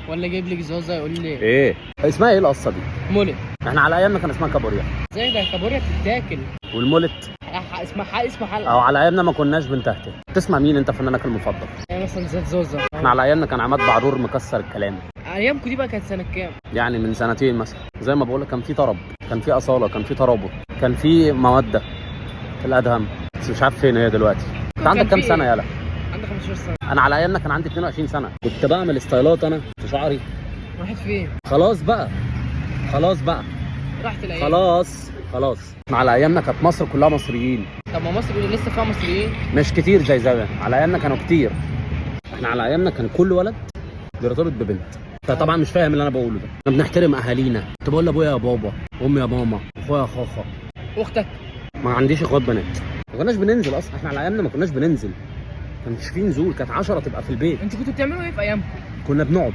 ولا جايب لك زوزه يقول لي ايه اسمها ايه القصه دي؟ مولد. احنا على ايامنا كان اسمها كابوريا. زي ده كابوريا بتتاكل. والمولت اسمها حلقه. او على ايامنا ما كناش بنتهته. تسمع مين انت فنانك المفضل؟ يعني مثلا زيت زوزه. احنا على ايامنا كان عماد بعرور مكسر الكلام. ايامكم دي بقى كانت سنه كام؟ يعني من سنتين مثلا، زي ما بقول لك كان في طرب، كان في اصاله، كان في ترابط، كان في موده في الادهم، بس مش عارف فين هي دلوقتي. انت عندك كام سنه يالا؟ عندي 15 سنه. انا على ايامنا كان عندي 22 سنه، كنت بعمل ستايلات انا في شعري. راحت فين؟ خلاص بقى راحت الايام. خلاص احنا على ايامنا كانت مصر كلها مصريين. طب ما مصر لسه فيها مصريين؟ مش كتير زي زمان، على ايامنا كانوا كتير. احنا على ايامنا كان كل ولد بيرتبط ببنت. انت طبعا مش فاهم اللي انا بقوله ده. احنا بنحترم اهالينا، كنت بقول لابويا يا بابا، امي يا ماما، اخويا يا خاخه. اختك؟ ما عنديش اخوات بنات. ما كناش بننزل اصلا، احنا على ايامنا ما كناش بننزل. كانش في نزول، كانت 10 تبقى في البيت. انتوا كنتوا بتعملوا ايه في ايامكم؟ كنا بنقعد